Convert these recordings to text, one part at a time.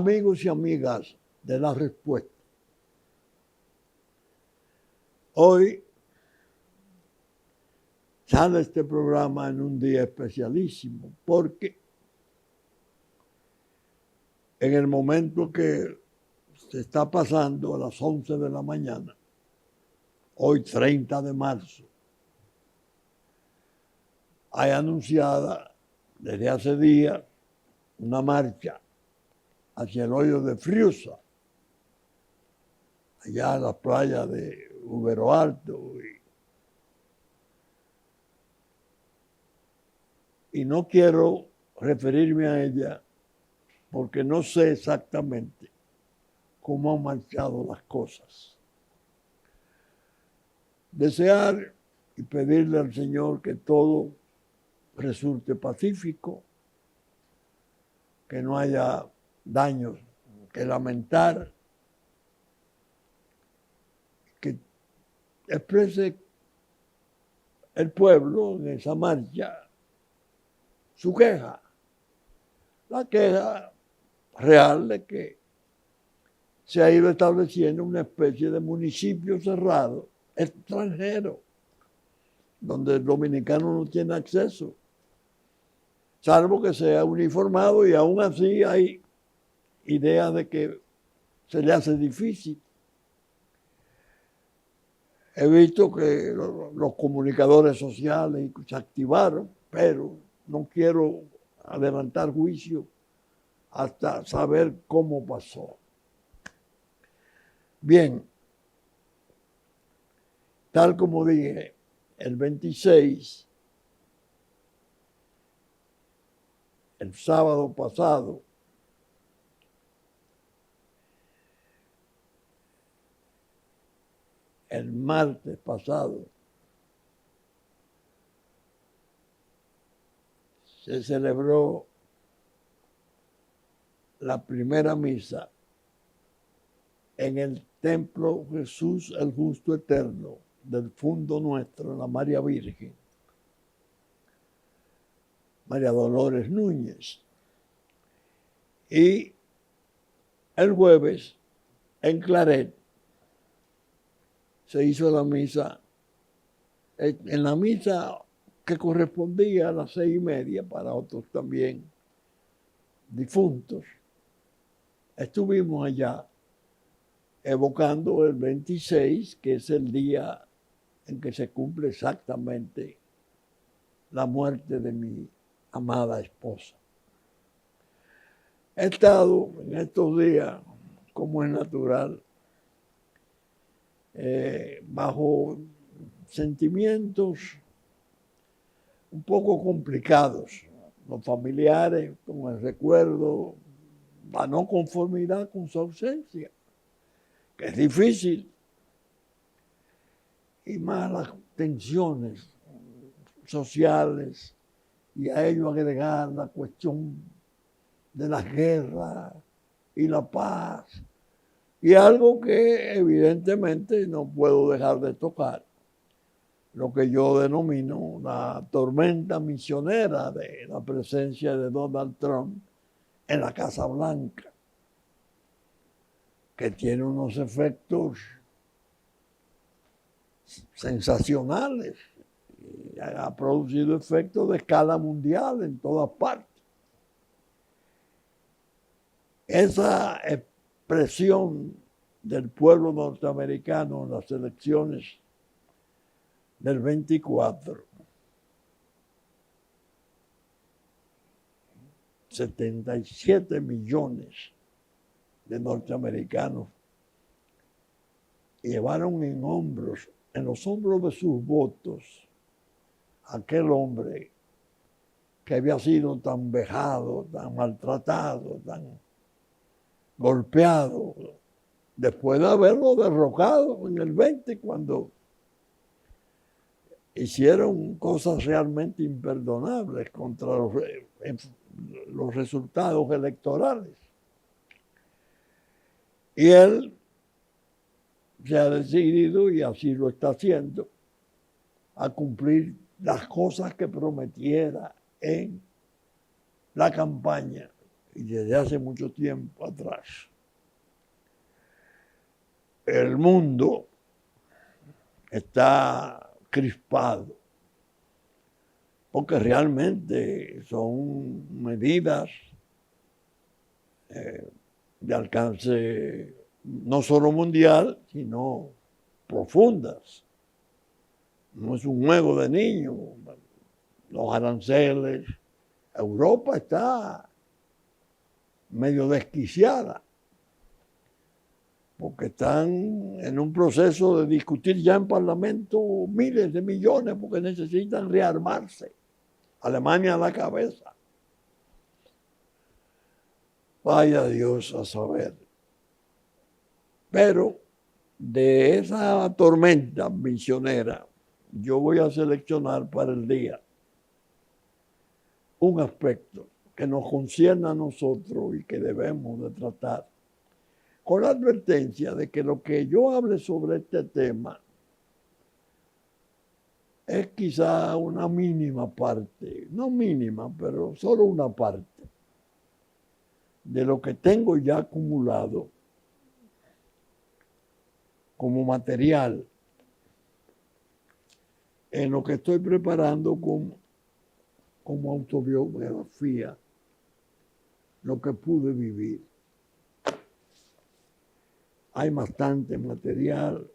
amigos y amigas de La Respuesta. Hoy sale este programa en un día especialísimo porque en el momento que se está pasando a las 11 de la mañana, hoy 30 de marzo, hay anunciada desde hace días una marcha hacia el hoyo de Friusa, allá en la playa de Ubero Alto. Y no quiero referirme a ella porque no sé exactamente cómo han marchado las cosas. Desear y pedirle al Señor que todo resulte pacífico, que no haya daños que lamentar, que exprese el pueblo en esa marcha su queja, la queja real de que se ha ido estableciendo una especie de municipio cerrado, extranjero, donde el dominicano no tiene acceso, salvo que sea uniformado, y aún así hay ideas de que se le hace difícil. He visto que los comunicadores sociales se activaron, pero no quiero adelantar juicio hasta saber cómo pasó. Bien, tal como dije, el 26, el sábado pasado, el martes pasado, se celebró la primera misa en el Templo Jesús el Justo Eterno del Fundo Nuestro, la María Virgen, María Dolores Núñez. Y el jueves, en Claret, se hizo la misa, en la misa que correspondía a las 6:30 para otros también difuntos. Estuvimos allá evocando el 26, que es el día en que se cumple exactamente la muerte de mi amada esposa. He estado en estos días, como es natural, bajo sentimientos un poco complicados, los familiares, con el recuerdo, la no conformidad con su ausencia, que es difícil, y más las tensiones sociales, y a ello agregar la cuestión de la guerra y la paz, y algo que evidentemente no puedo dejar de tocar, lo que yo denomino la tormenta misionera de la presencia de Donald Trump en la Casa Blanca, que tiene unos efectos sensacionales, y ha producido efectos de escala mundial en todas partes. Esa expresión del pueblo norteamericano en las elecciones del 24, 77 millones de norteamericanos llevaron en los hombros de sus votos, aquel hombre que había sido tan vejado, tan maltratado, tan golpeado, después de haberlo derrocado en el 20, cuando hicieron cosas realmente imperdonables contra los resultados electorales. Y él se ha decidido, y así lo está haciendo, a cumplir las cosas que prometiera en la campaña y desde hace mucho tiempo atrás. El mundo está crispado, porque realmente son medidas de alcance no solo mundial, sino profundas. No es un juego de niños. Los aranceles. Europa está medio desquiciada, porque están en un proceso de discutir ya en Parlamento miles de millones, porque necesitan rearmarse. Alemania a la cabeza. Vaya Dios a saber. Pero de esa tormenta misionera, yo voy a seleccionar para el día un aspecto que nos concierne a nosotros y que debemos de tratar, con la advertencia de que lo que yo hable sobre este tema es quizá una mínima parte, no mínima, pero solo una parte de lo que tengo ya acumulado como material en lo que estoy preparando como autobiografía, lo que pude vivir. Hay bastante material,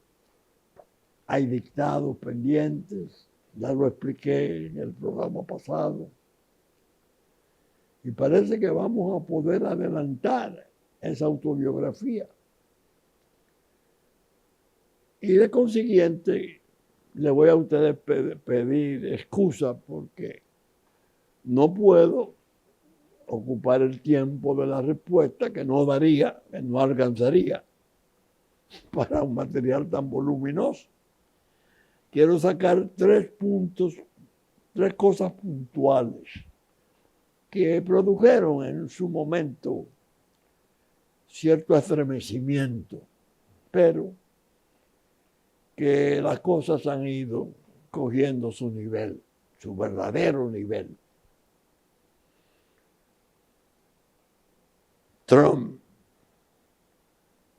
hay dictados pendientes, ya lo expliqué en el programa pasado, y parece que vamos a poder adelantar esa autobiografía. Y de consiguiente, le voy a ustedes pedir excusa porque no puedo ocupar el tiempo de la respuesta que no daría, que no alcanzaría para un material tan voluminoso. Quiero sacar 3 puntos, 3 cosas puntuales que produjeron en su momento cierto estremecimiento, pero que las cosas han ido cogiendo su nivel, su verdadero nivel. Trump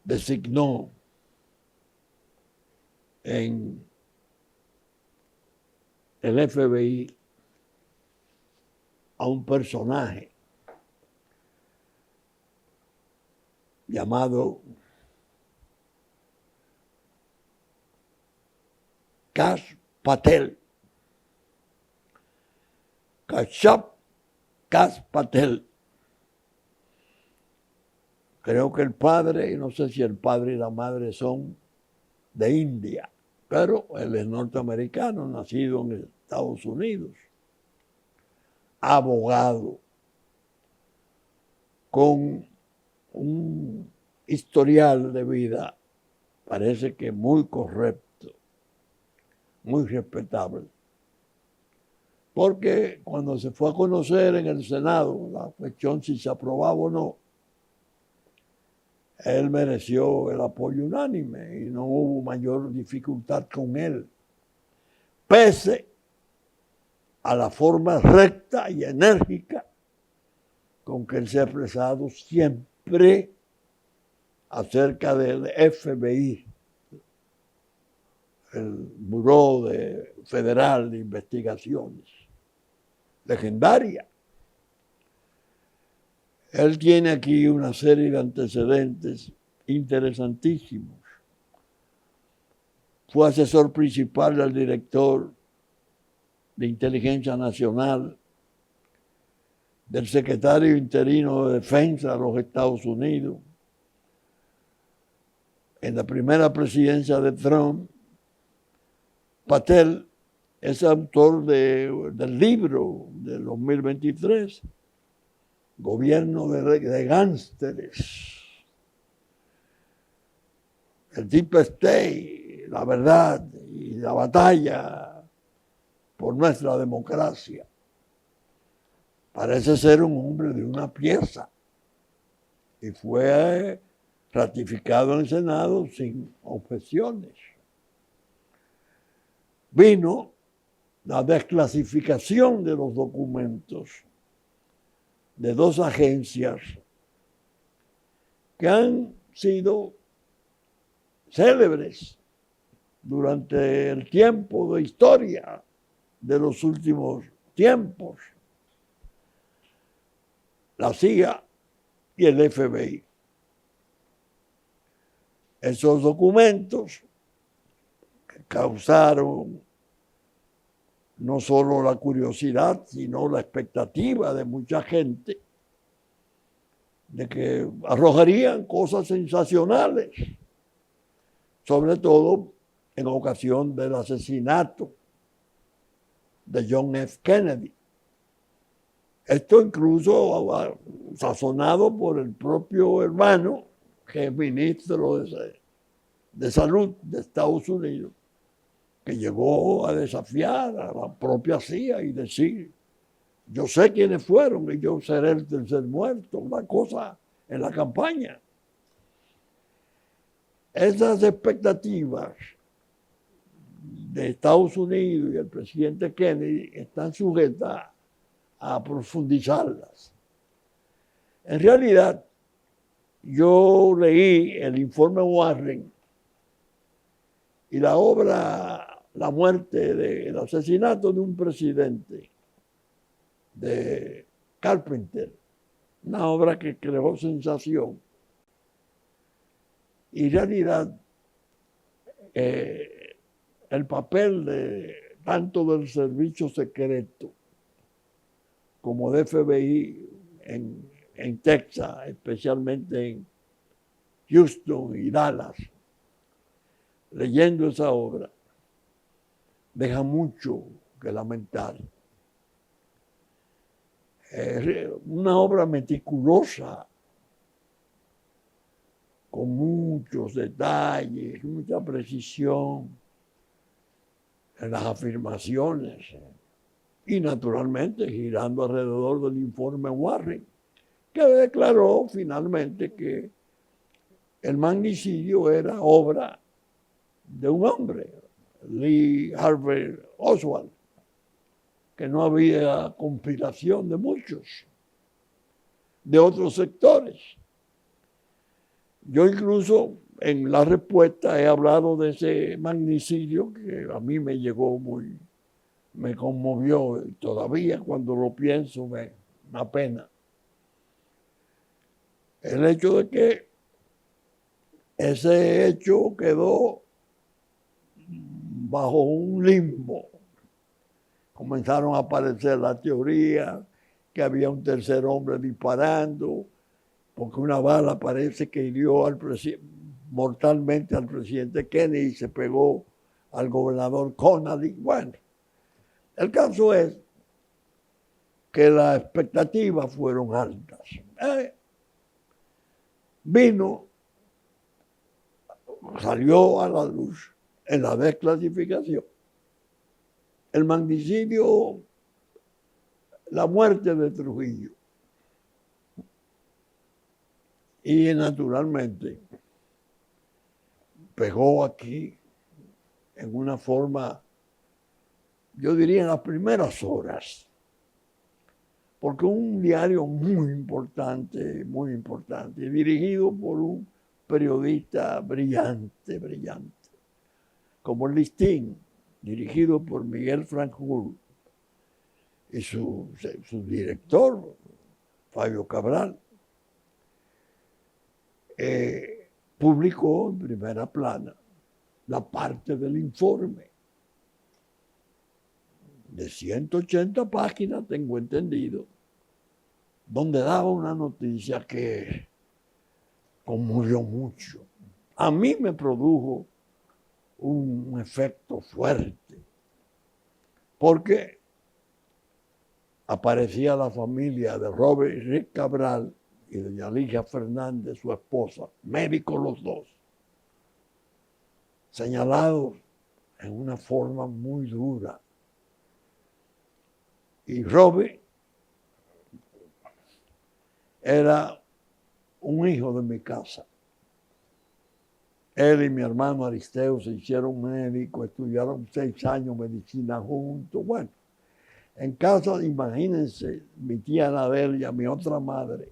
designó en el FBI a un personaje llamado Kash Patel. Kash Patel. Creo que el padre, y no sé si el padre y la madre son de India, pero él es norteamericano, nacido en Estados Unidos, abogado, con un historial de vida, parece que muy correcto, muy respetable. Porque cuando se fue a conocer en el Senado la cuestión si se aprobaba o no, él mereció el apoyo unánime y no hubo mayor dificultad con él, pese a la forma recta y enérgica con que él se ha expresado siempre acerca del FBI, el Buró Federal de Investigaciones, legendaria. Él tiene aquí una serie de antecedentes interesantísimos. Fue asesor principal del director de Inteligencia Nacional, del secretario interino de Defensa de los Estados Unidos. En la primera presidencia de Trump, Patel es autor del libro del 2023, Gobierno de Gánsteres, el Deep State, la verdad y la batalla por nuestra democracia. Parece ser un hombre de una pieza y fue ratificado en el Senado sin objeciones. Vino la desclasificación de los documentos de dos agencias que han sido célebres durante el tiempo de historia de los últimos tiempos, la CIA y el FBI. Esos documentos causaron no solo la curiosidad, sino la expectativa de mucha gente de que arrojarían cosas sensacionales, sobre todo en ocasión del asesinato de John F. Kennedy. Esto incluso sazonado por el propio hermano, que es ministro de Salud de Estados Unidos, que llegó a desafiar a la propia CIA y decir: yo sé quiénes fueron y yo seré el tercer muerto, una cosa en la campaña. Esas expectativas de Estados Unidos y el presidente Kennedy están sujetas a profundizarlas. En realidad, yo leí el informe Warren y la obra La muerte del asesinato de un presidente de Carpenter, una obra que creó sensación. Y en realidad, el papel tanto del servicio secreto como de FBI en Texas, especialmente en Houston y Dallas, leyendo esa obra, deja mucho que lamentar. Es una obra meticulosa, con muchos detalles, mucha precisión en las afirmaciones y naturalmente girando alrededor del informe Warren, que declaró finalmente que el magnicidio era obra de un hombre, Lee Harvey Oswald, que no había conspiración de muchos, de otros sectores. Yo incluso en la respuesta he hablado de ese magnicidio que a mí me llegó me conmovió, y todavía cuando lo pienso me apena. El hecho de que ese hecho quedó bajo un limbo. Comenzaron a aparecer las teorías que había un tercer hombre disparando, porque una bala parece que hirió mortalmente al presidente Kennedy y se pegó al gobernador Connally. Bueno, el caso es que las expectativas fueron altas. Salió a la luz en la desclasificación el magnicidio, la muerte de Trujillo. Y naturalmente pegó aquí en una forma, yo diría en las primeras horas, porque un diario muy importante, dirigido por un periodista brillante, como el Listín, dirigido por Miguel Franjul, y su director, Fabio Cabral, publicó en primera plana la parte del informe de 180 páginas, tengo entendido, donde daba una noticia que conmovió mucho. A mí me produjo un efecto fuerte, porque aparecía la familia de Robert Rick Cabral y de Alicia Fernández, su esposa, médicos los dos, señalados en una forma muy dura. Y Robert era un hijo de mi casa. Él y mi hermano Aristeo se hicieron médicos, estudiaron 6 años medicina juntos. Bueno, En casa, imagínense, mi tía Anabel y a mi otra madre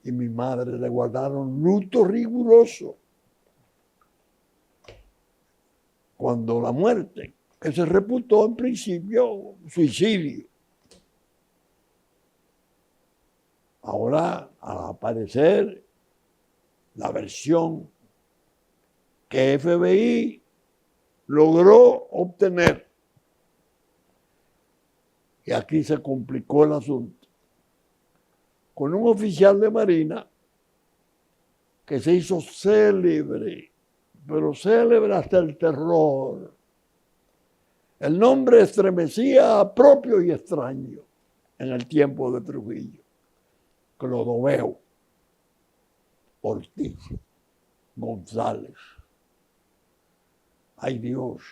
y mi madre le guardaron luto riguroso cuando la muerte, que se reputó en principio suicidio. Ahora, al aparecer la versión que FBI logró obtener, y aquí se complicó el asunto, con un oficial de Marina que se hizo célebre, pero célebre hasta el terror. El nombre estremecía a propio y extraño en el tiempo de Trujillo. Clodoveo Ortiz González. Ay Dios,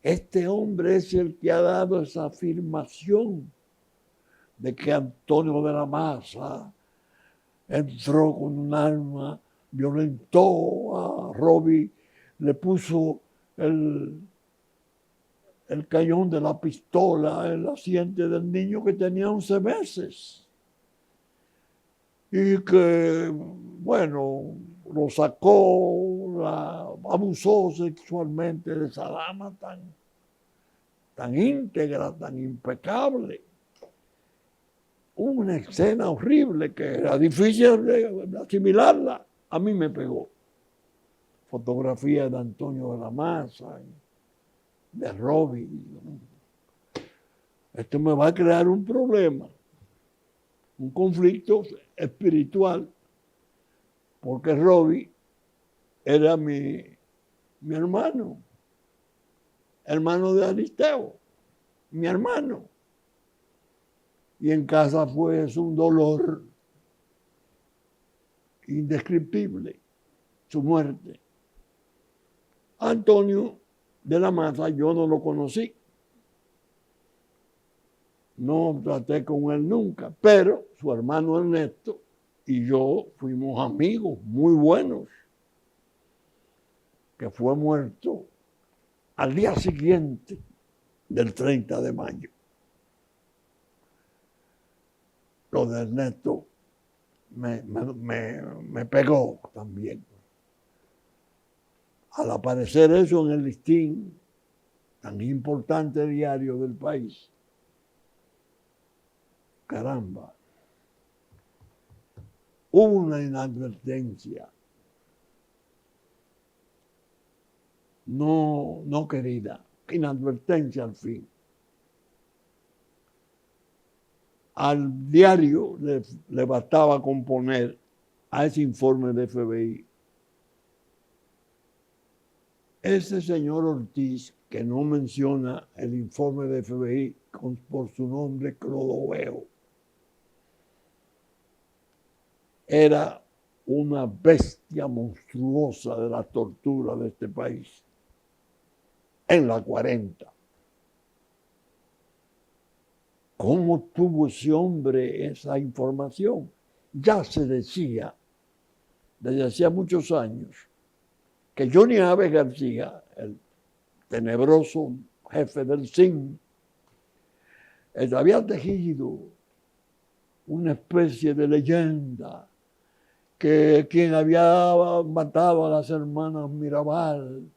este hombre es el que ha dado esa afirmación de que Antonio de la Maza entró con un arma, violentó a Robbie, le puso el cañón de la pistola en la sien del niño que tenía 11 meses. Y que, bueno, lo sacó, abusó sexualmente de esa dama tan íntegra, tan impecable. Una escena horrible que era difícil de asimilarla. A mí me pegó. Fotografía de Antonio de la Maza, de Robbie. Esto me va a crear un problema, un conflicto espiritual, porque Robbie era mi hermano de Aristeo, mi hermano. Y en casa fue un dolor indescriptible, su muerte. Antonio de la Maza yo no lo conocí. No traté con él nunca, pero su hermano Ernesto y yo fuimos amigos muy buenos, que fue muerto al día siguiente del 30 de mayo. Lo de Ernesto me pegó también. Al aparecer eso en el listín tan importante diario del país, caramba, hubo una inadvertencia no querida, inadvertencia al fin. Al diario le bastaba con poner a ese informe de FBI: ese señor Ortiz, que no menciona el informe de FBI por su nombre, Clodoveo, era una bestia monstruosa de la tortura de este país en la 40. ¿Cómo tuvo ese hombre esa información? Ya se decía, desde hacía muchos años, que Johnny Aves García, el tenebroso jefe del CIN, había tejido una especie de leyenda que quien había matado a las hermanas Mirabal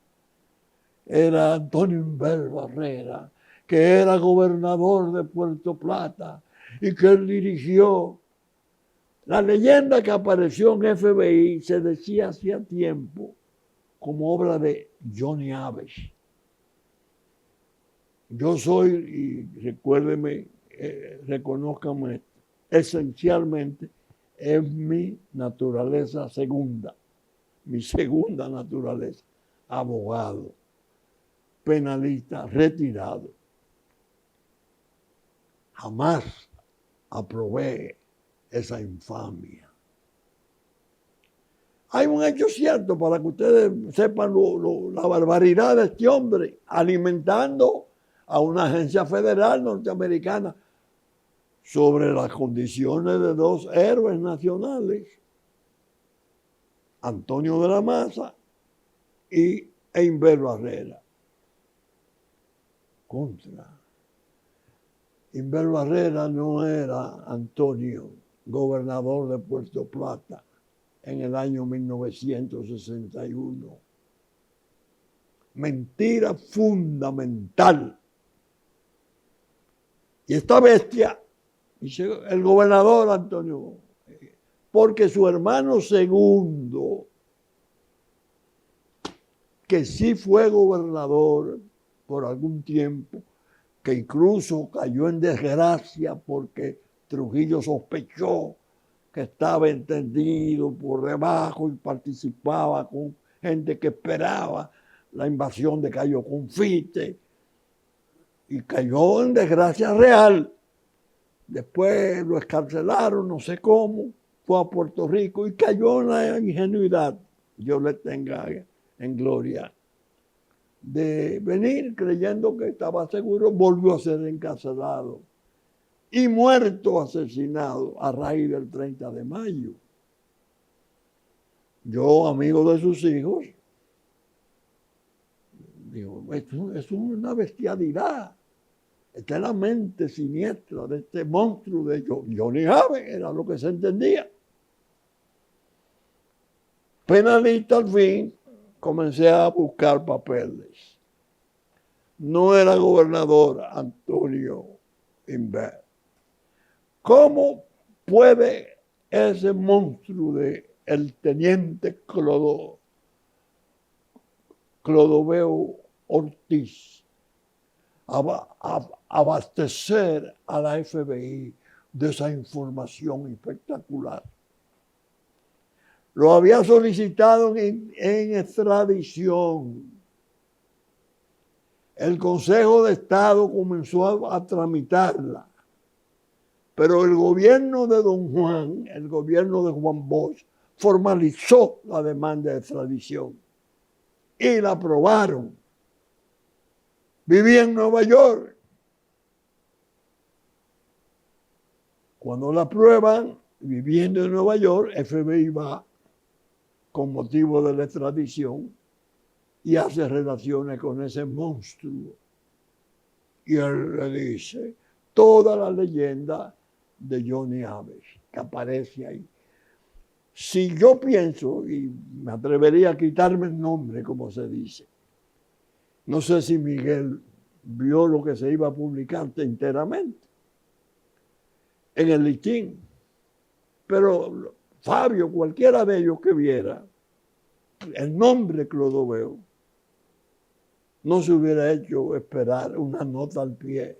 era Antonio Inver Barrera, que era gobernador de Puerto Plata y que él dirigió. La leyenda que apareció en FBI se decía hacía tiempo como obra de Johnny Aves. Yo soy, y recuérdeme, reconózcame, esencialmente es mi naturaleza segunda, mi segunda naturaleza, abogado, penalista, retirado. Jamás aprobé esa infamia. Hay un hecho cierto para que ustedes sepan la barbaridad de este hombre, alimentando a una agencia federal norteamericana sobre las condiciones de dos héroes nacionales, Antonio de la Maza y Inver Barrera. Contra. Inver Barrera no era Antonio, gobernador de Puerto Plata en el año 1961. Mentira fundamental. Y esta bestia, dice el gobernador Antonio, porque su hermano segundo, que sí fue gobernador por algún tiempo, que incluso cayó en desgracia porque Trujillo sospechó que estaba entendido por debajo y participaba con gente que esperaba la invasión de Cayo Confite, y cayó en desgracia real. Después lo escarcelaron, no sé cómo, fue a Puerto Rico y cayó en la ingenuidad, Dios le tenga en gloria, de venir creyendo que estaba seguro, volvió a ser encarcelado y muerto, asesinado a raíz del 30 de mayo. Yo, amigo de sus hijos, digo, es una bestialidad. Esta es la mente siniestra de este monstruo de Johnny Abe, era lo que se entendía. Penalista al fin, comencé a buscar papeles. No era gobernador Antonio Inver. ¿Cómo puede ese monstruo de el teniente Clodoveo Ortiz abastecer a la FBI de esa información espectacular? Lo había solicitado en extradición. El Consejo de Estado comenzó a tramitarla, pero el gobierno de Don Juan, el gobierno de Juan Bosch, formalizó la demanda de extradición y la aprobaron. Vivía en Nueva York. Cuando la aprueban, viviendo en Nueva York, FBI va con motivo de la extradición y hace relaciones con ese monstruo. Y él le dice toda la leyenda de Johnny Abe que aparece ahí. Si yo pienso, y me atrevería a quitarme el nombre, como se dice, no sé si Miguel vio lo que se iba a publicar enteramente en el listín, pero Fabio, cualquiera de ellos que viera el nombre Clodoveo, no se hubiera hecho esperar una nota al pie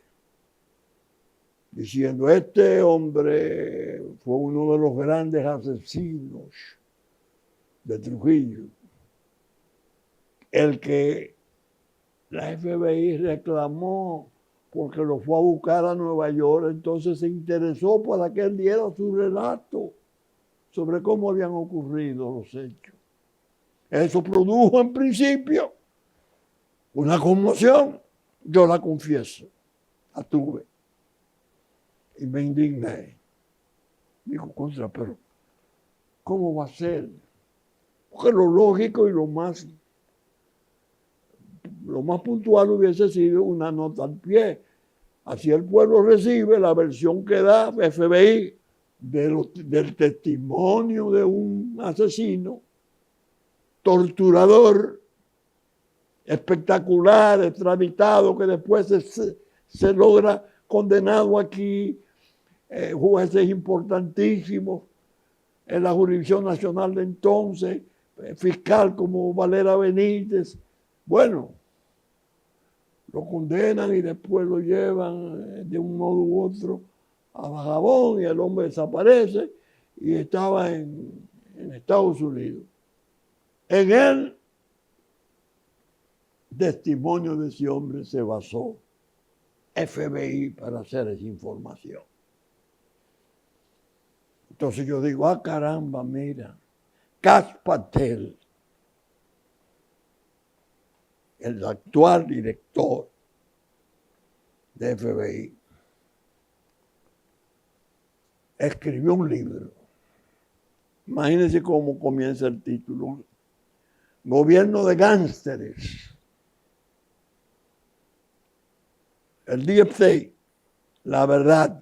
diciendo: este hombre fue uno de los grandes asesinos de Trujillo, el que la FBI reclamó porque lo fue a buscar a Nueva York, entonces se interesó para que él diera su relato sobre cómo habían ocurrido los hechos. Eso produjo en principio una conmoción, yo la confieso, la tuve. Y me indigné. Digo, pero ¿cómo va a ser? Porque lo lógico y lo más puntual hubiese sido una nota al pie. Así el pueblo recibe la versión que da FBI del testimonio de un asesino, torturador, espectacular, extraditado, que después se logra condenado aquí, jueces importantísimos en la jurisdicción nacional de entonces, fiscal como Valera Benítez. Bueno, lo condenan y después lo llevan de un modo u otro a Bajabón y el hombre desaparece y estaba en Estados Unidos. En el testimonio de ese hombre se basó FBI para hacer esa información. Entonces yo digo, caramba, mira, Kash Patel, el actual director de FBI, escribió un libro. Imagínense cómo comienza el título: Gobierno de Gánsteres. El Deep State la verdad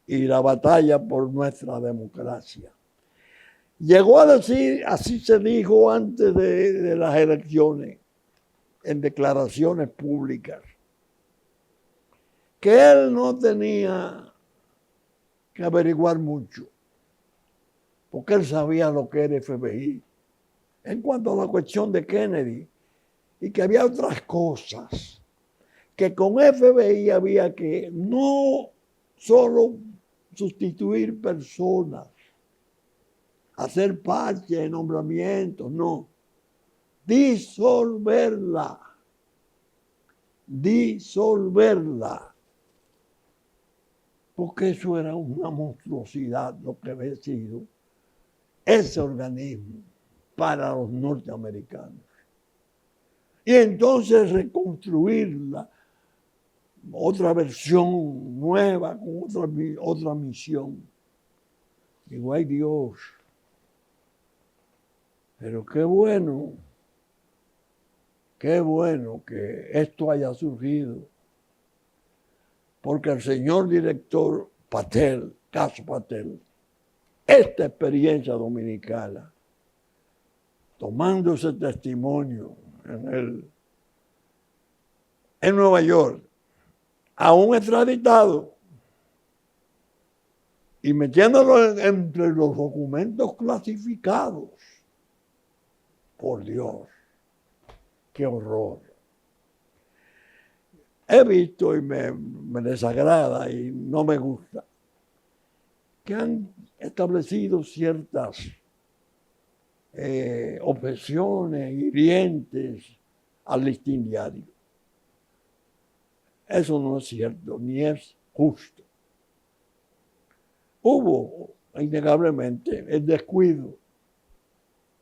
y la batalla por nuestra democracia. Llegó a decir, así se dijo antes de las elecciones, en declaraciones públicas, que él no tenía que averiguar mucho, porque él sabía lo que era FBI en cuanto a la cuestión de Kennedy, y que había otras cosas, que con FBI había que no solo sustituir personas, hacer parches de nombramientos, no, disolverla, porque eso era una monstruosidad lo que había sido ese organismo para los norteamericanos. Y entonces reconstruirla, otra versión nueva, con otra misión. Digo, ay Dios, pero qué bueno que esto haya surgido, porque el señor director Patel, Caso Patel, esta experiencia dominicana, tomando ese testimonio en Nueva York, aún extraditado, y metiéndolo entre los documentos clasificados. Por Dios, qué horror. He visto y me desagrada y no me gusta que han establecido ciertas objeciones hirientes al listín diario. Eso no es cierto, ni es justo. Hubo, innegablemente, el descuido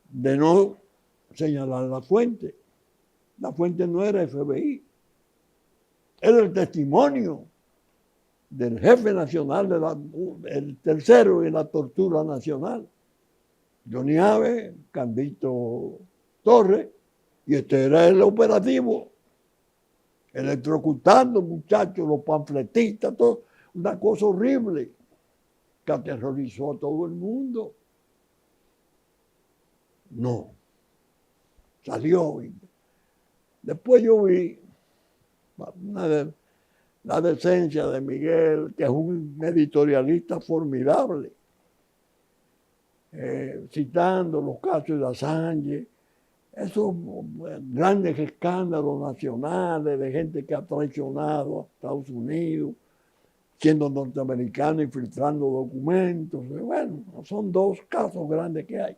de no señalar la fuente. La fuente no era FBI, era el testimonio del jefe nacional, el tercero en la tortura nacional, Johnny Abe, Candito Torres, y este era el operativo, electrocutando muchachos, los panfletistas, todo, una cosa horrible que aterrorizó a todo el mundo. No, salió. Después yo vi la decencia de Miguel, que es un editorialista formidable, citando los casos de Assange, esos grandes escándalos nacionales de gente que ha traicionado a Estados Unidos, siendo norteamericano y filtrando documentos. Bueno, son dos casos grandes que hay.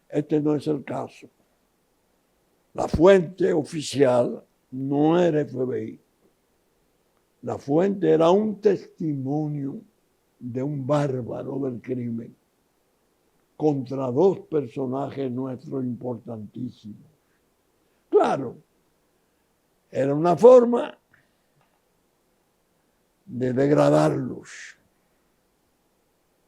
Este no es el caso. La fuente oficial no era FBI. La fuente era un testimonio de un bárbaro del crimen contra dos personajes nuestros importantísimos. Claro, era una forma de degradarlos,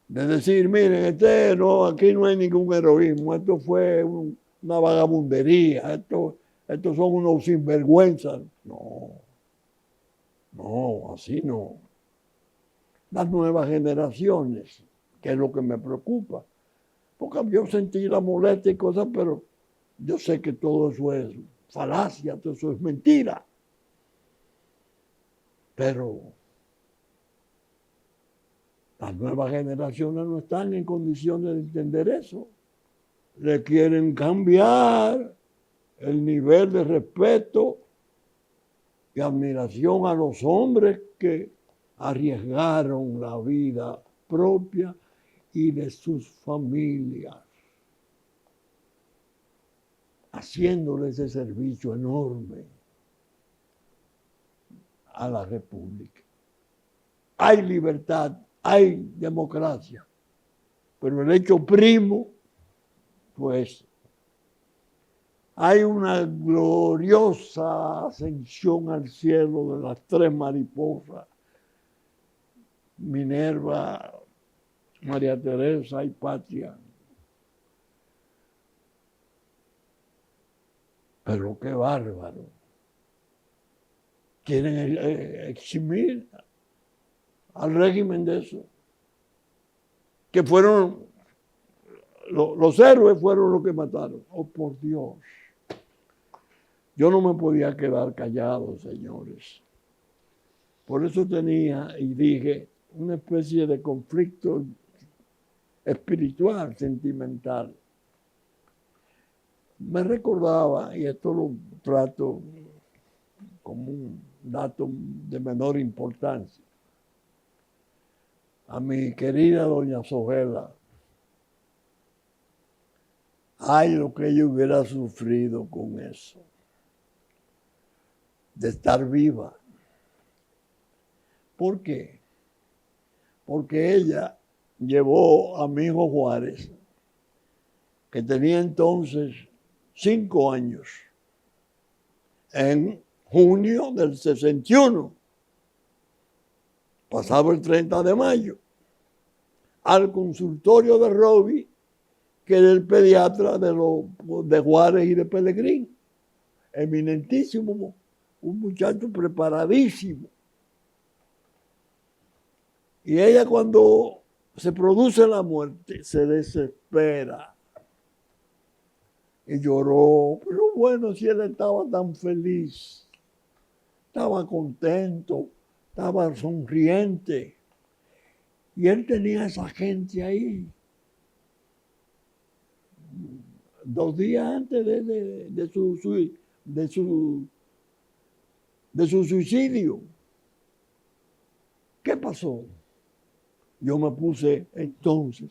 de decir, miren, aquí no hay ningún heroísmo, esto fue una vagabundería, estos son unos sinvergüenzas. No, así no. Las nuevas generaciones, que es lo que me preocupa, porque yo sentí la molestia y cosas, pero yo sé que todo eso es falacia, todo eso es mentira. Pero las nuevas generaciones no están en condiciones de entender eso. Le quieren cambiar el nivel de respeto y admiración a los hombres que arriesgaron la vida propia y de sus familias, haciéndole ese servicio enorme a la República. Hay libertad, hay democracia, pero el hecho primo, pues, hay una gloriosa ascensión al cielo de las tres mariposas, Minerva, María Teresa y Patria. Pero qué bárbaro. Quieren eximir al régimen de eso, que fueron, los héroes fueron los que mataron. Oh, por Dios. Yo no me podía quedar callado, señores. Por eso tenía, y dije, una especie de conflicto espiritual, sentimental. Me recordaba, y esto lo trato como un dato de menor importancia, a mi querida doña Sogela. Ay, lo que ella hubiera sufrido con eso, de estar viva. ¿Por qué? Porque ella llevó a mi hijo Juárez, que tenía entonces 5 años, en junio del 61, pasado el 30 de mayo, al consultorio de Robbie, que era el pediatra de Juárez y de Pelegrín, eminentísimo, un muchacho preparadísimo. Y ella, cuando se produce la muerte, se desespera y lloró. Pero bueno, si él estaba tan feliz, estaba contento, estaba sonriente, y él tenía esa gente ahí. 2 días antes de su suicidio. ¿Qué pasó? Yo me puse entonces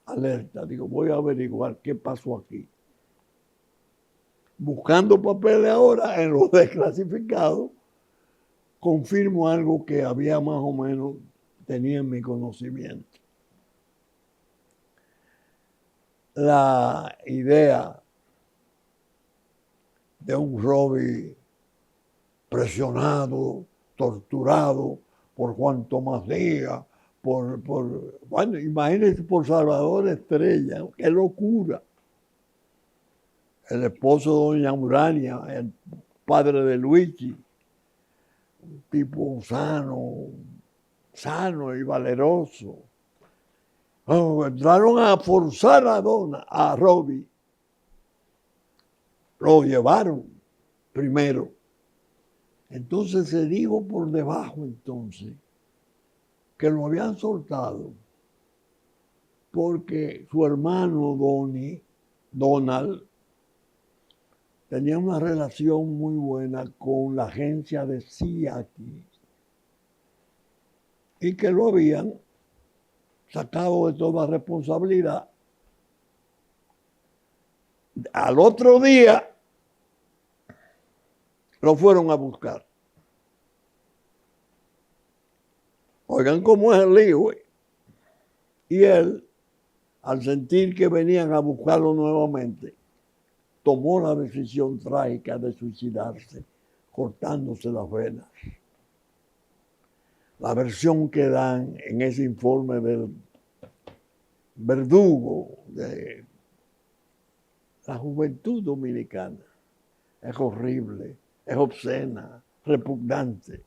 alerta. Digo, voy a averiguar qué pasó aquí. Buscando papeles ahora en los desclasificados, confirmo algo que había más o menos, tenía en mi conocimiento. La idea de un Robbie presionado, torturado por Juan Tomás Díaz, bueno, imagínense, por Salvador Estrella, qué locura. El esposo de doña Urania, el padre de Luigi, un tipo sano y valeroso. Entraron a forzar a Robbie. Lo llevaron primero. Entonces se dijo por debajo entonces que lo habían soltado porque su hermano Donald, tenía una relación muy buena con la agencia de CIA aquí y que lo habían sacado de toda responsabilidad. Al otro día lo fueron a buscar. Oigan cómo es el lío. Y él, al sentir que venían a buscarlo nuevamente, tomó la decisión trágica de suicidarse, cortándose las venas. La versión que dan en ese informe del verdugo de la juventud dominicana es horrible, es obscena, repugnante.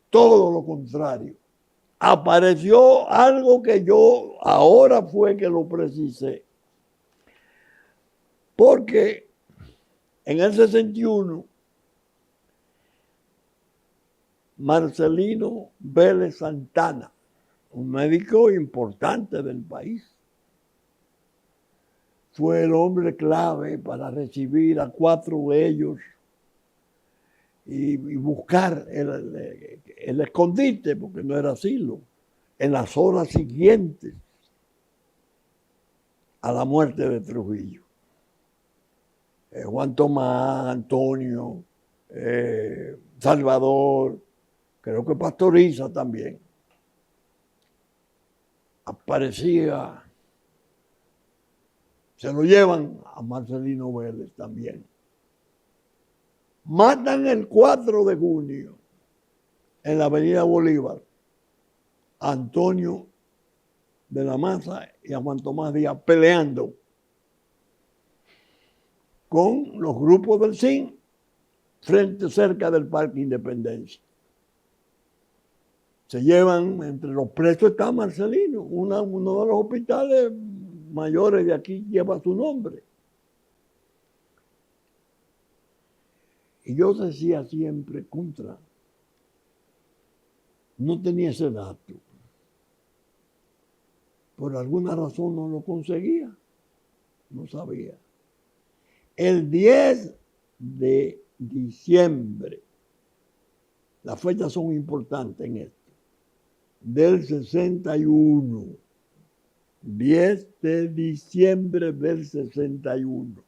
Todo lo contrario. Apareció algo que yo ahora fue que lo precisé. Porque en el 61, Marcelino Vélez Santana, un médico importante del país, fue el hombre clave para recibir a 4 de ellos y buscar el escondite, porque no era asilo, en las horas siguientes a la muerte de Trujillo. Juan Tomás, Antonio, Salvador, creo que Pastoriza también. Aparecía, se lo llevan a Marcelino Vélez también. Matan el 4 de junio en la avenida Bolívar a Antonio de la Maza y a Juan Tomás Díaz peleando con los grupos del CIN cerca del Parque Independencia. Se llevan, entre los presos está Marcelino, uno de los hospitales mayores de aquí lleva su nombre. Y yo decía siempre, contra, no tenía ese dato. Por alguna razón no lo conseguía, no sabía. El 10 de diciembre, las fechas son importantes en esto, del 61, 10 de diciembre del 61,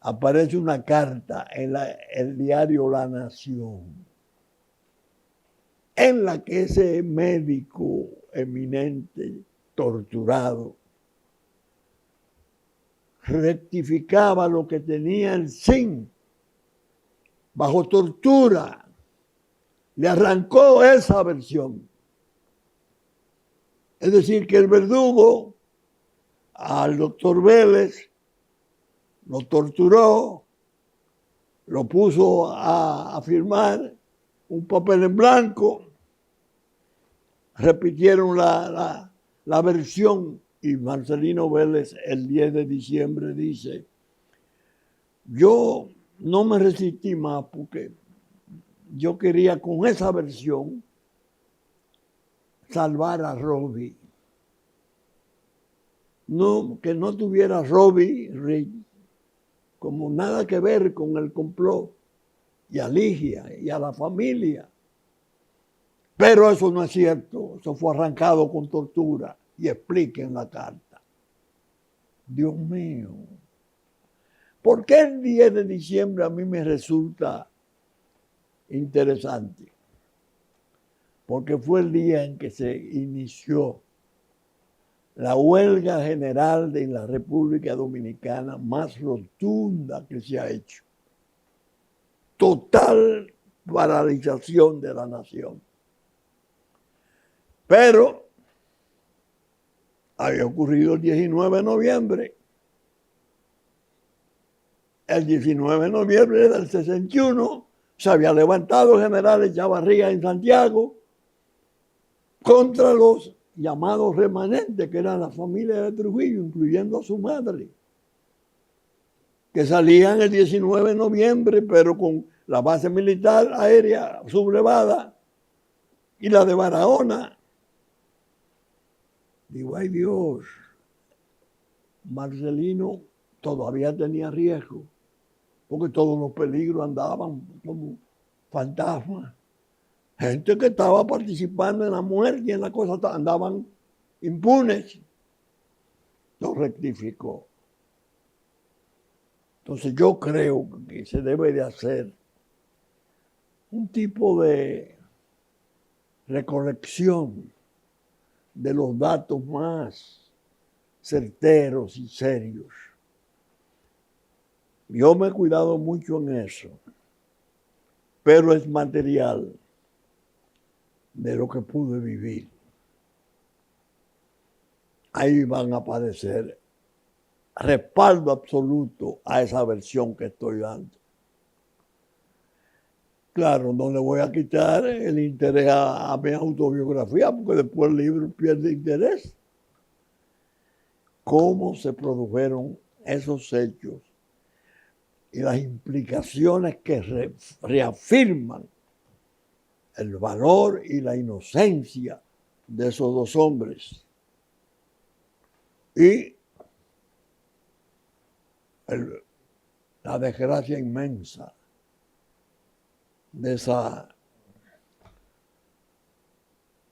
aparece una carta en el diario La Nación, en la que ese médico eminente, torturado, rectificaba lo que tenía el zinc bajo tortura. Le arrancó esa versión. Es decir, que el verdugo al doctor Vélez lo torturó, lo puso a firmar un papel en blanco, repitieron la versión y Marcelino Vélez el 10 de diciembre dice, yo no me resistí más porque yo quería con esa versión salvar a Robbie. No, que no tuviera Robbie como nada que ver con el complot y a Ligia y a la familia. Pero eso no es cierto, eso fue arrancado con tortura y explica en la carta. Dios mío, ¿por qué el 10 de diciembre a mí me resulta interesante? Porque fue el día en que se inició la huelga general de la República Dominicana más rotunda que se ha hecho. Total paralización de la nación. Pero había ocurrido el 19 de noviembre. El 19 de noviembre del 61 se había levantado el general Echavarría en Santiago contra los llamados remanentes, que eran la familia de Trujillo, incluyendo a su madre, que salían el 19 de noviembre, pero con la base militar aérea sublevada y la de Barahona. Digo, ay Dios, Marcelino todavía tenía riesgo, porque todos los peligros andaban como fantasmas. Gente que estaba participando en la muerte y en la cosa andaban impunes. Lo rectificó. Entonces yo creo que se debe de hacer un tipo de recolección de los datos más certeros y serios. Yo me he cuidado mucho en eso, pero es material de lo que pude vivir. Ahí van a aparecer respaldo absoluto a esa versión que estoy dando. Claro, no le voy a quitar el interés a mi autobiografía, porque después el libro pierde interés. ¿Cómo se produjeron esos hechos y las implicaciones que reafirman el valor y la inocencia de esos dos hombres? Y la desgracia inmensa de esa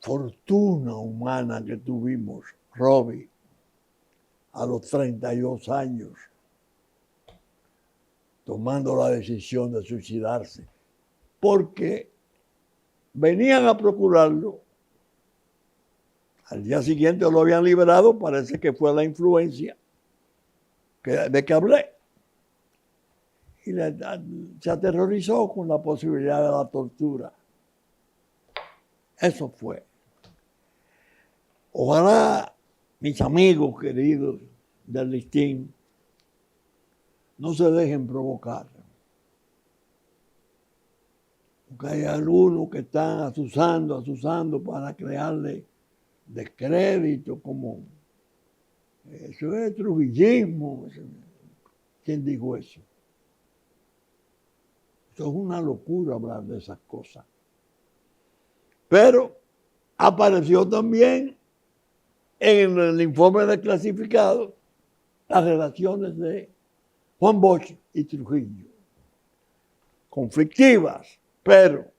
fortuna humana que tuvimos, Robbie, a los 32 años, tomando la decisión de suicidarse, porque venían a procurarlo. Al día siguiente lo habían liberado, parece que fue la influencia de que hablé. Y se aterrorizó con la posibilidad de la tortura. Eso fue. Ojalá mis amigos queridos del listín no se dejen provocar. Porque hay algunos que están asusando para crearle descrédito, como eso es trujillismo. ¿Quién dijo eso? Eso es una locura hablar de esas cosas. Pero apareció también en el informe de clasificado las relaciones de Juan Bosch y Trujillo. Conflictivas, pero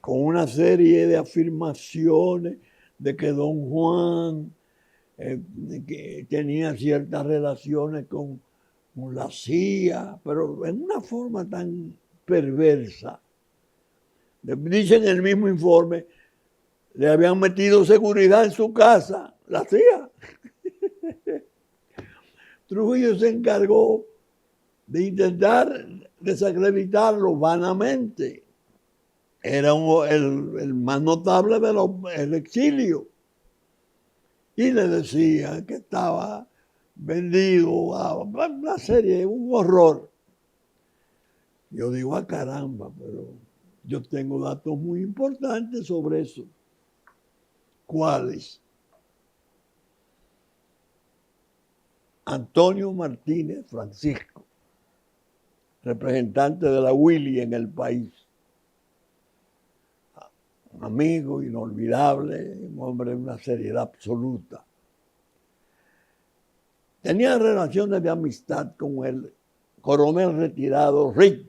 con una serie de afirmaciones de que don Juan que tenía ciertas relaciones con la CIA, pero en una forma tan perversa. Dicen en el mismo informe, le habían metido seguridad en su casa, la CIA. Trujillo se encargó de intentar desacreditarlo vanamente. Era el más notable del exilio. Y le decía que estaba vendido a una serie, un horror. Yo digo, caramba, pero yo tengo datos muy importantes sobre eso. ¿Cuáles? Antonio Martínez Francisco, representante de la Willy en el país. Un amigo inolvidable, un hombre de una seriedad absoluta. Tenía relaciones de amistad con el coronel retirado Reed,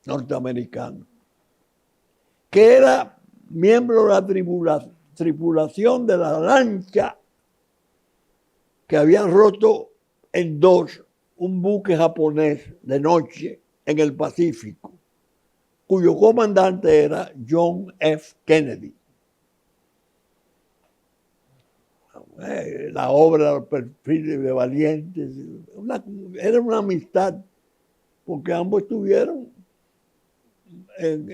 norteamericano, que era miembro de la tripulación de la lancha que había roto en dos un buque japonés de noche en el Pacífico, cuyo comandante era John F. Kennedy. La obra Perfil de Valientes, era una amistad, porque ambos estuvieron en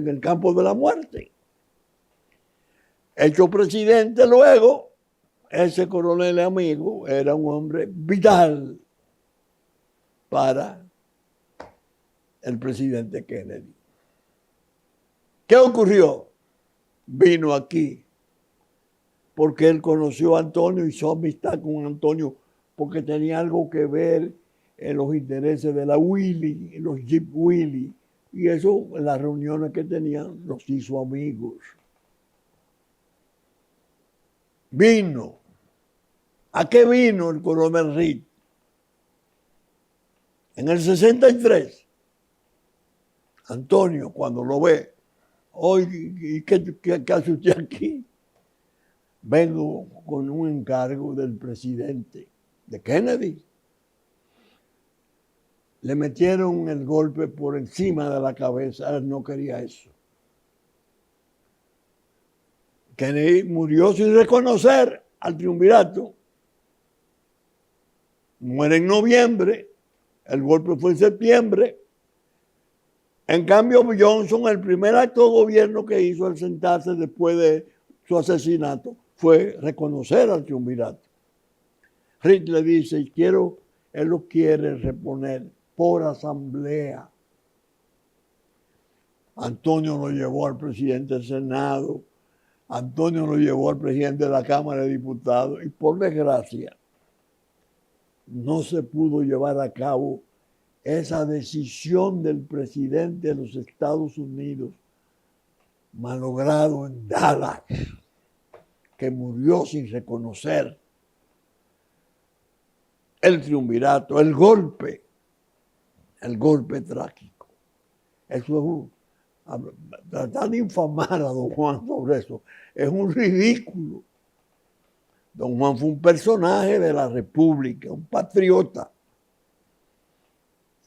el campo de la muerte. Hecho presidente luego, ese coronel amigo era un hombre vital para el presidente Kennedy. ¿Qué ocurrió? Vino aquí porque él conoció a Antonio, hizo amistad con Antonio porque tenía algo que ver en los intereses de la Willy, en los Jeep Willy, y eso en las reuniones que tenían los hizo amigos. Vino. ¿A qué vino el coronel Reed? En el 63, Antonio, cuando lo ve, oye, ¿qué hace usted aquí? Vengo con un encargo del presidente de Kennedy. Le metieron el golpe por encima de la cabeza, él no quería eso. Kennedy murió sin reconocer al triunvirato. Muere en noviembre, el golpe fue en septiembre. En cambio, Johnson, el primer acto de gobierno que hizo al sentarse después de su asesinato fue reconocer al triunvirato. Reed le dice, él lo quiere reponer por asamblea. Antonio lo llevó al presidente del Senado, Antonio lo llevó al presidente de la Cámara de Diputados y por desgracia no se pudo llevar a cabo esa decisión del presidente de los Estados Unidos malogrado en Dallas, que murió sin reconocer el triunvirato, el golpe trágico. Eso es tratar de infamar a don Juan sobre eso es un ridículo. Don Juan fue un personaje de la República, un patriota.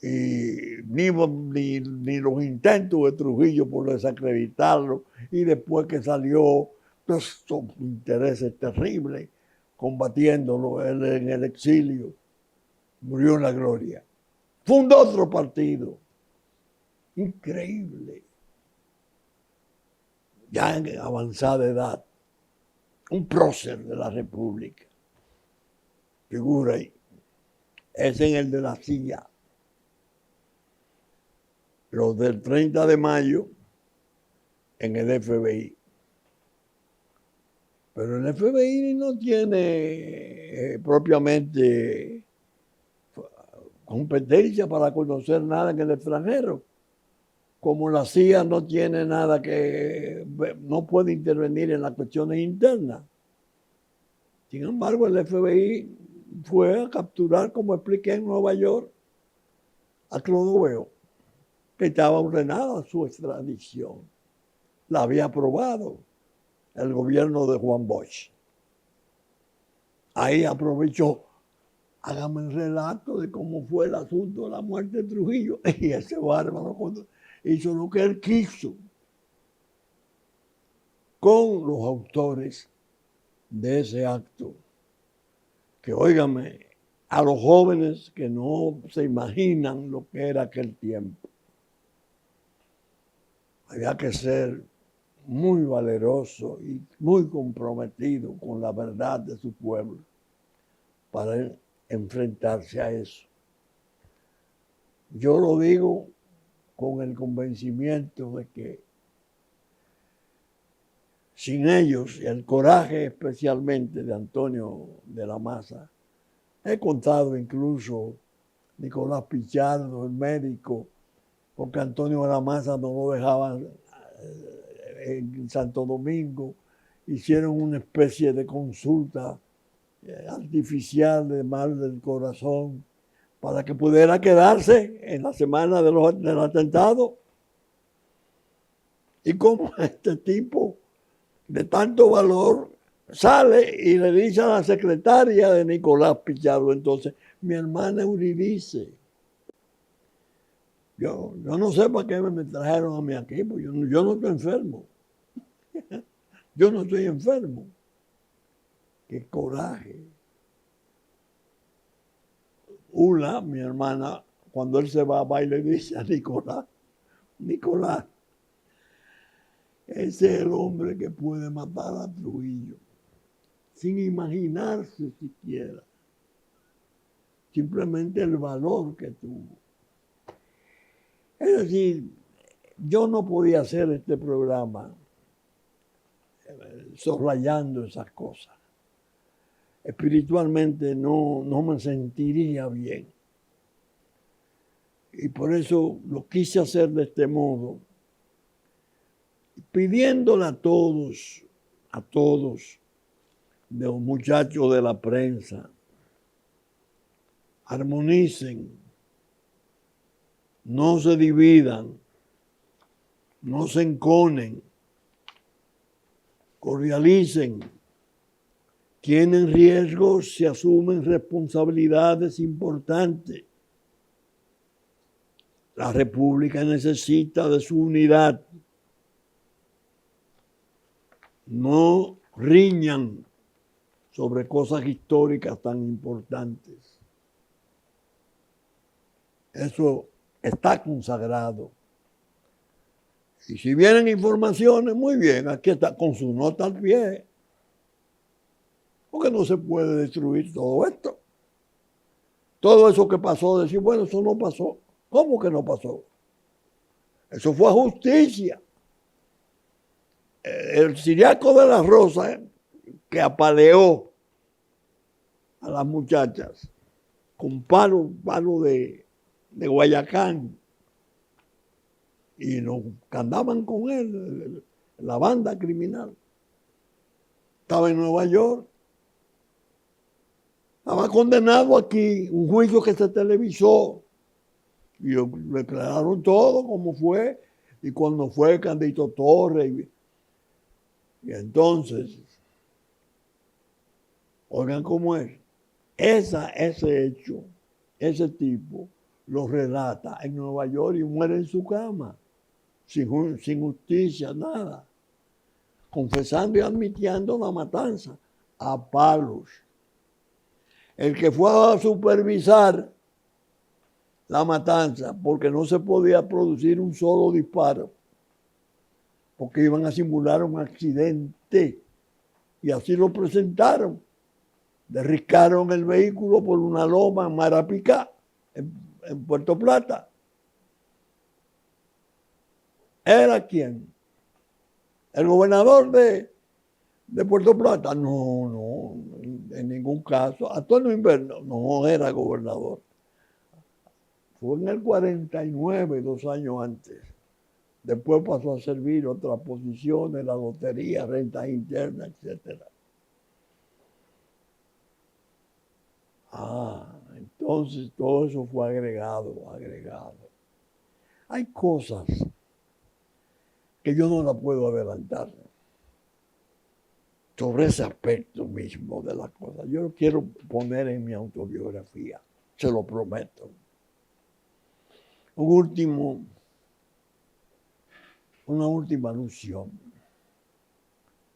Y ni los intentos de Trujillo por desacreditarlo, y después que salió todos estos intereses terribles combatiéndolo, él en el exilio, murió en la gloria. Fundó otro partido. Increíble. Ya en avanzada edad. Un prócer de la República. Figura ahí. Es en el de la CIA. los del 30 de mayo en el FBI. Pero el FBI no tiene propiamente competencia para conocer nada en el extranjero. Como la CIA no tiene nada no puede intervenir en las cuestiones internas. Sin embargo, el FBI fue a capturar, como expliqué en Nueva York, a Clodoveo, que estaba ordenada su extradición. La había aprobado el gobierno de Juan Bosch. Ahí aprovechó, hágame el relato de cómo fue el asunto de la muerte de Trujillo. Y ese bárbaro hizo lo que él quiso con los autores de ese acto. Que óigame, a los jóvenes que no se imaginan lo que era aquel tiempo, había que ser muy valeroso y muy comprometido con la verdad de su pueblo para enfrentarse a eso. Yo lo digo con el convencimiento de que sin ellos, y el coraje especialmente de Antonio de la Maza, he contado incluso Nicolás Pichardo, el médico, porque Antonio de la Maza no lo dejaban en Santo Domingo, hicieron una especie de consulta artificial de mal del corazón para que pudiera quedarse en la semana del atentado. Y como este tipo de tanto valor sale y le dice a la secretaria de Nicolás Pichardo, entonces, mi hermana Euridice, yo no sé para qué me trajeron a mí aquí, porque yo no estoy enfermo. Yo no estoy enfermo. Qué coraje. Una, mi hermana, cuando él se va y le dice a Nicolás, ese es el hombre que puede matar a Trujillo, sin imaginarse siquiera, simplemente el valor que tuvo. Es decir, yo no podía hacer este programa soslayando esas cosas. Espiritualmente no me sentiría bien. Y por eso lo quise hacer de este modo, pidiéndole a todos, de los muchachos de la prensa, armonicen, no se dividan, no se enconen, cordialicen, tienen riesgos, se asumen responsabilidades importantes. La República necesita de su unidad. No riñan sobre cosas históricas tan importantes. Eso está consagrado. Y si vienen informaciones, muy bien, aquí está, con su nota al pie. Porque no se puede destruir todo esto. Todo eso que pasó, decir, bueno, eso no pasó. ¿Cómo que no pasó? Eso fue justicia. El Ciriaco de la Rosa, que apaleó a las muchachas con palo de Guayacán, y nos andaban con él, la banda criminal. Estaba en Nueva York. Estaba condenado aquí, un juicio que se televisó. Y le declararon todo como fue, y cuando fue Candito Torres. Y entonces, oigan cómo es. Ese hecho, ese tipo, lo relata en Nueva York y muere en su cama, sin justicia, nada. Confesando y admitiendo la matanza a palos. El que fue a supervisar la matanza, porque no se podía producir un solo disparo, porque iban a simular un accidente, y así lo presentaron. Derricaron el vehículo por una loma en Marapicá, en Puerto Plata. ¿Era quién? ¿El gobernador de Puerto Plata? No, en ningún caso. Antonio Inverno no era gobernador. Fue en el 49, 2 años antes. Después pasó a servir otras posiciones, la lotería, rentas internas, etc. Entonces todo eso fue agregado. Hay cosas que yo no las puedo adelantar sobre ese aspecto mismo de las cosas. Yo lo quiero poner en mi autobiografía, se lo prometo. Una última alusión.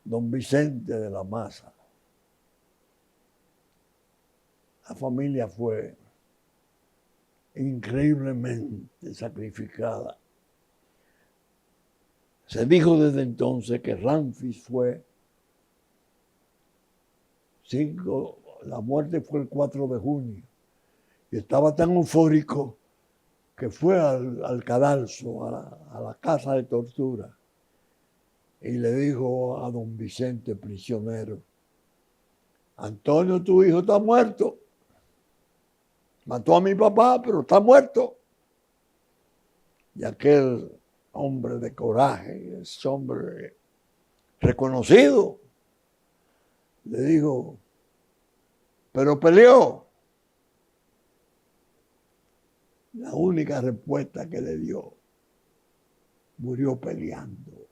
Don Vicente de la Maza. La familia fue increíblemente sacrificada. Se dijo desde entonces que Ramfis fue la muerte fue el 4 de junio, y estaba tan eufórico que fue al cadalso, a la casa de tortura, y le dijo a don Vicente, prisionero: Antonio, tu hijo está muerto. Mató a mi papá, pero está muerto. Y aquel hombre de coraje, ese hombre reconocido, le dijo: pero peleó. La única respuesta que le dio: murió peleando.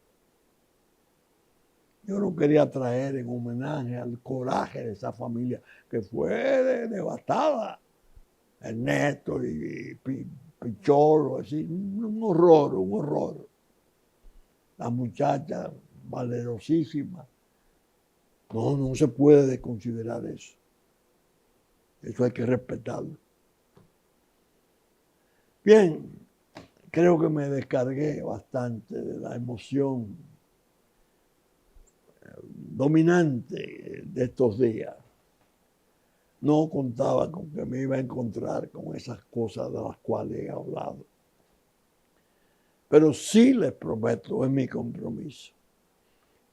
Yo no quería traer en homenaje al coraje de esa familia que fue devastada. Ernesto y Picholo, así, un horror. La muchacha valerosísima. No se puede desconsiderar eso. Eso hay que respetarlo. Bien, creo que me descargué bastante de la emoción dominante de estos días. No contaba con que me iba a encontrar con esas cosas de las cuales he hablado. Pero sí les prometo, es mi compromiso,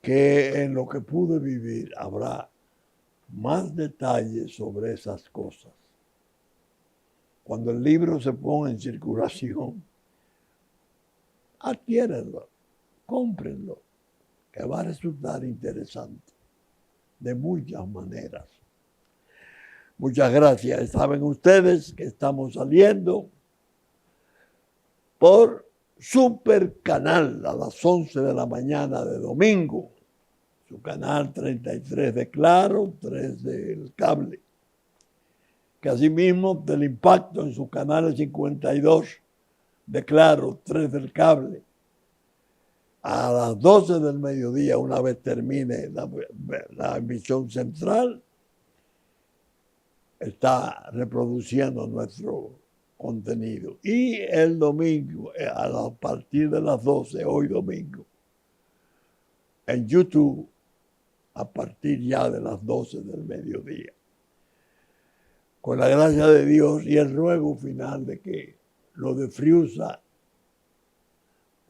que en lo que pude vivir habrá más detalles sobre esas cosas. Cuando el libro se ponga en circulación, adquiérenlo, cómprenlo, que va a resultar interesante de muchas maneras. Muchas gracias. Saben ustedes que estamos saliendo por Super Canal a las 11 de la mañana de domingo. Su canal 33 de Claro, 3 del cable. Que asimismo Teleimpacto en su canal 52 de Claro, 3 del cable. A las 12 del mediodía, una vez termine la emisión central, está reproduciendo nuestro contenido. Y el domingo, a partir de las 12, hoy domingo, en YouTube, a partir ya de las 12 del mediodía. Con la gracia de Dios y el ruego final de que lo de Friusa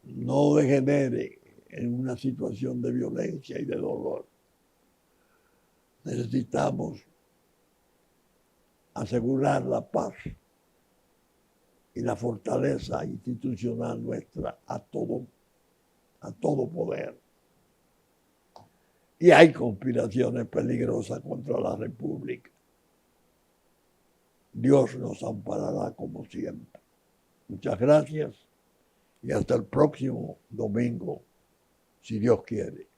no degenere en una situación de violencia y de dolor. Necesitamos asegurar la paz y la fortaleza institucional nuestra a todo poder. Y hay conspiraciones peligrosas contra la República. Dios nos amparará como siempre. Muchas gracias y hasta el próximo domingo, si Dios quiere.